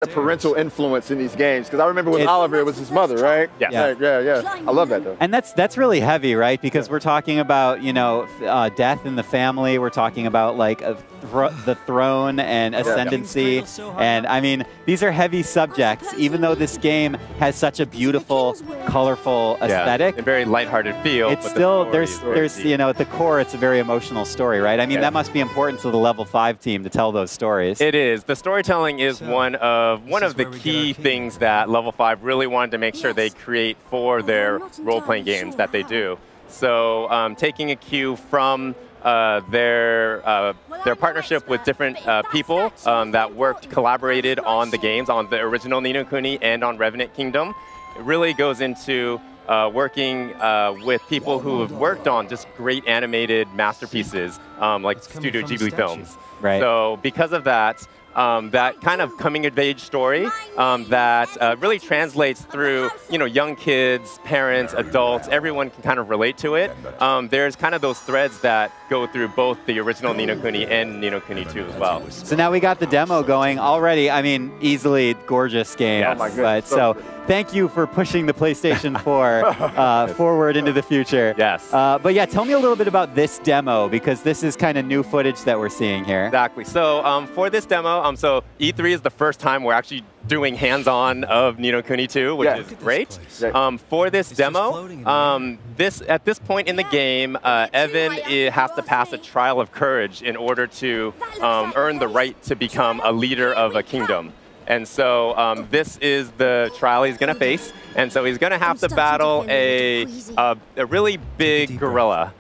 the parental influence in these games, because I remember with Oliver, it was his mother, right? Yeah. Yeah. I love that though. And that's really heavy, right? Because we're talking about death in the family. We're talking about like the throne and ascendancy, and I mean these are heavy subjects. Even though this game has such a beautiful, colorful aesthetic, and very lighthearted feel, it's still there's at the core it's a very emotional story, right? I mean that must be important to the level 5 team to tell those stories. It is. The storytelling is one of the key things that level 5 really wanted to make sure they create for their role-playing games that they do. So taking a cue from their partnership with different people that collaborated on the games, on the original Ni no Kuni and on Revenant Kingdom. It really goes into working with people who have worked on just great animated masterpieces like Studio Ghibli films. Right. So because of that, that kind of coming-of-age story that really translates through, young kids, parents, adults, everyone can kind of relate to it. There's kind of those threads that go through both the original Ni no Kuni and Ni no Kuni 2 as well. So now we got the demo going already. I mean, easily gorgeous game. Yes. Oh my goodness. So thank you for pushing the PlayStation 4 forward into the future. Yes. But yeah, tell me a little bit about this demo, because this is kind of new footage that we're seeing here. Exactly. So for this demo, so E3 is the first time we're actually doing hands-on of Ni no Kuni 2, which is great. For this demo, at this point in the game, Evan has to pass a trial of courage in order to earn the right to become a leader of a kingdom. And so this is the trial he's going to face. And so he's going to have to battle a really big gorilla.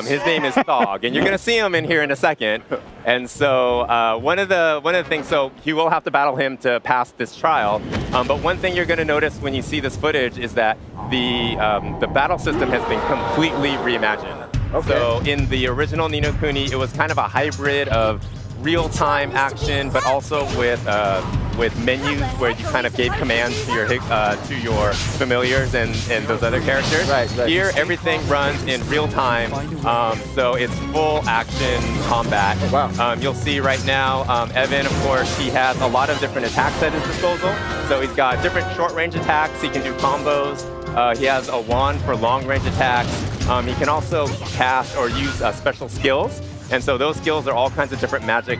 His name is Thog, and you're going to see him in here in a second. And so one of the things, so you will have to battle him to pass this trial. But one thing you're going to notice when you see this footage is that the battle system has been completely reimagined. Okay. So in the original Ni no Kuni, it was kind of a hybrid of real-time action, but also with menus where you kind of gave commands to your familiars and those other characters. Right. Here, everything runs in real time, so it's full action combat. Wow. You'll see right now, Evan, of course, he has a lot of different attacks at his disposal. So he's got different short-range attacks. He can do combos. He has a wand for long-range attacks. He can also cast or use special skills. And so those skills are all kinds of different magic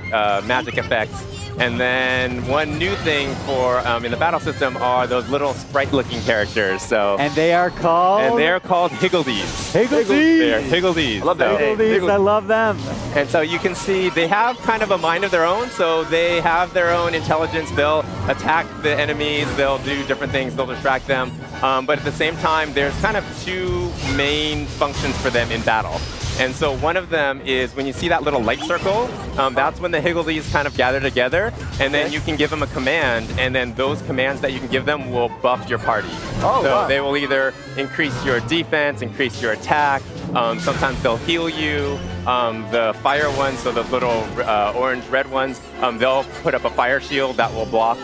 effects. And then one new thing for in the battle system are those little sprite-looking characters. And they are called? And they are called Higgledies. Higgledies! They're Higgledies. I love that. Higgledies, I love them. And so you can see they have kind of a mind of their own, so they have their own intelligence. They'll attack the enemies, they'll do different things, they'll distract them. But at the same time, there's kind of two main functions for them in battle. And so one of them is when you see that little light circle, that's when the Higgledies kind of gather together, and then you can give them a command, and then those commands that you can give them will buff your party. So they will either increase your defense, increase your attack, sometimes they'll heal you. The fire ones, so the little orange-red ones, they'll put up a fire shield that will block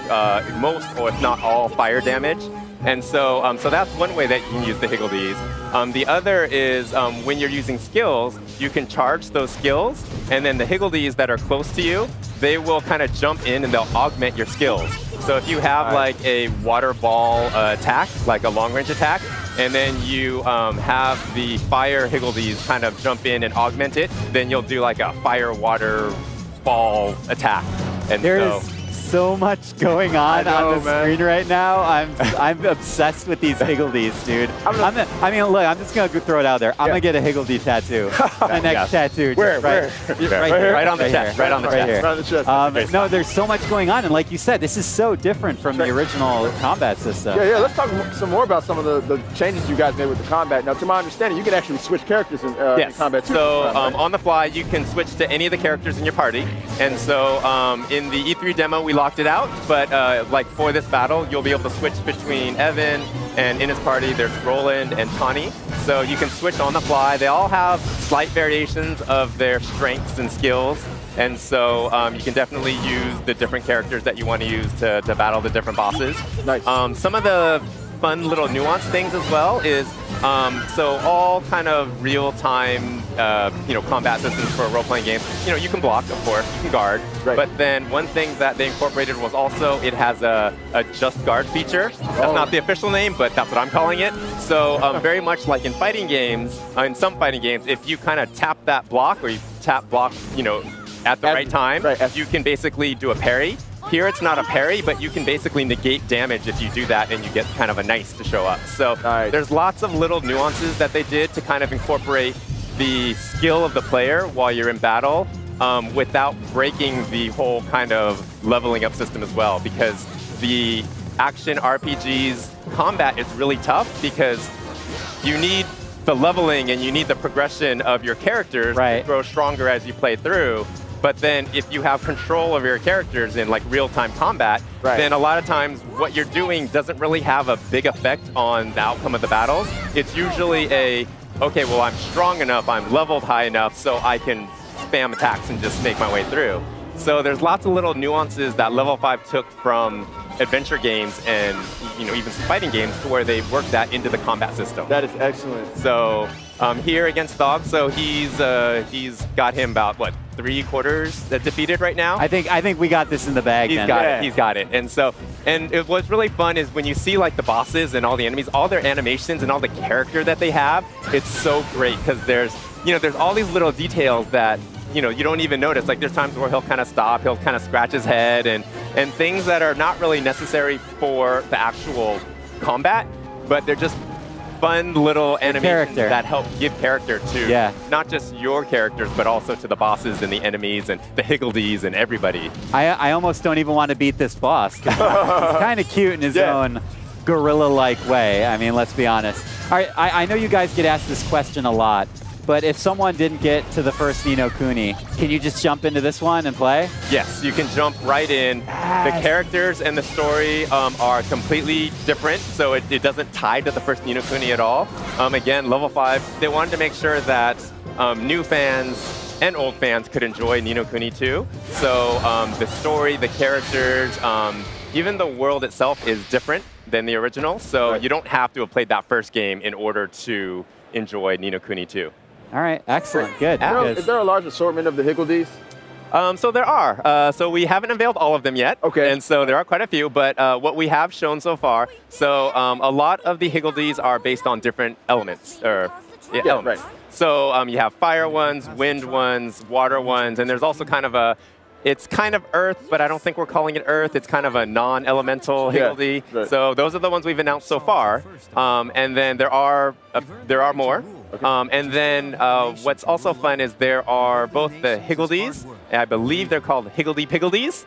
most, or if not all, fire damage. And so, so that's one way that you can use the Higgledies. The other is when you're using skills, you can charge those skills, and then the Higgledies that are close to you, they will kind of jump in and they'll augment your skills. So if you have like a water ball attack, like a long-range attack, and then you have the fire Higgledies kind of jump in and augment it, then you'll do like a fire-water ball attack. And so much going on the screen right now. I'm obsessed with these Higgledies, dude. I mean, look, I'm just gonna throw it out there. I'm gonna get a Higgledy tattoo. My next tattoo. Where? Right here. Right on the chest. Right on the chest. Right on the chest. No, there's so much going on, and like you said, this is so different from the original combat system. Yeah. Let's talk some more about some of the changes you guys made with the combat. Now, to my understanding, you can actually switch characters in combat too. So on the fly, you can switch to any of the characters in your party. And so in the E3 demo, we locked it out, but like for this battle, you'll be able to switch between Evan, and in his party there's Roland and Tawny. So you can switch on the fly. They all have slight variations of their strengths and skills, and so you can definitely use the different characters that you want to use to battle the different bosses. Nice. Some of the fun little nuanced things as well is So all kind of real-time, combat systems for role-playing games. You can block, of course, you can guard. Right. But then one thing that they incorporated was also it has a just guard feature. That's not the official name, but that's what I'm calling it. So very much like in fighting games, in some fighting games, if you kind of tap that block or you tap block, at the right time, you can basically do a parry. Here it's not a parry, but you can basically negate damage if you do that and you get kind of a nice to show up. So there's lots of little nuances that they did to kind of incorporate the skill of the player while you're in battle without breaking the whole kind of leveling up system as well, because the action RPG's combat is really tough because you need the leveling and you need the progression of your characters to grow stronger as you play through. But then if you have control of your characters in like real-time combat, then a lot of times what you're doing doesn't really have a big effect on the outcome of the battles. It's usually okay, well, I'm strong enough, I'm leveled high enough, so I can spam attacks and just make my way through. So there's lots of little nuances that Level 5 took from adventure games and even fighting games to where they worked that into the combat system. That is excellent. So here against Thog, so he's got him about what, 3/4 defeated right now. I think we got this in the bag. He's got it. And what's really fun is when you see like the bosses and all the enemies, all their animations and all the character that they have. It's so great because there's all these little details that you don't even notice. Like there's times where he'll kind of stop, he'll kind of scratch his head, and things that are not really necessary for the actual combat, but they're just fun little animations that help give character to not just your characters, but also to the bosses and the enemies and the higgledies and everybody. I almost don't even want to beat this boss. He's kind of cute in his own gorilla-like way. I mean, let's be honest. All right, I know you guys get asked this question a lot, but if someone didn't get to the first Ni no Kuni, can you just jump into this one and play? Yes, you can jump right in. The characters and the story are completely different, so it doesn't tie to the first Ni no Kuni at all. Again, Level 5, they wanted to make sure that new fans and old fans could enjoy Ni no Kuni 2. So the story, the characters, even the world itself is different than the original, so you don't have to have played that first game in order to enjoy Ni no Kuni 2. All right, excellent, good. Is there a large assortment of the higgledies? So there are. So we haven't unveiled all of them yet. Okay. And so there are quite a few, but what we have shown so far, so a lot of the higgledies are based on different elements. Elements. So you have fire ones, wind ones, water ones, and there's also kind of it's kind of Earth, but I don't think we're calling it Earth. It's kind of a non-elemental higgledy. So those are the ones we've announced so far. And then there are more. And then what's also fun is there are both the higgledies, and I believe they're called higgledy-piggledies.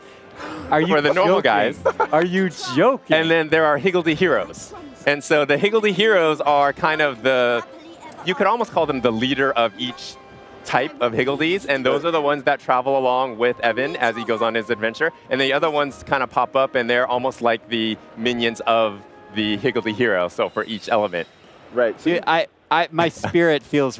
Are you for the normal guys? Are you joking? And then there are higgledy heroes. And so the higgledy heroes are kind of you could almost call them the leader of each type of higgledies, and those are the ones that travel along with Evan as he goes on his adventure. And the other ones kind of pop up, and they're almost like the minions of the higgledy hero, so for each element. Right. See, my spirit feels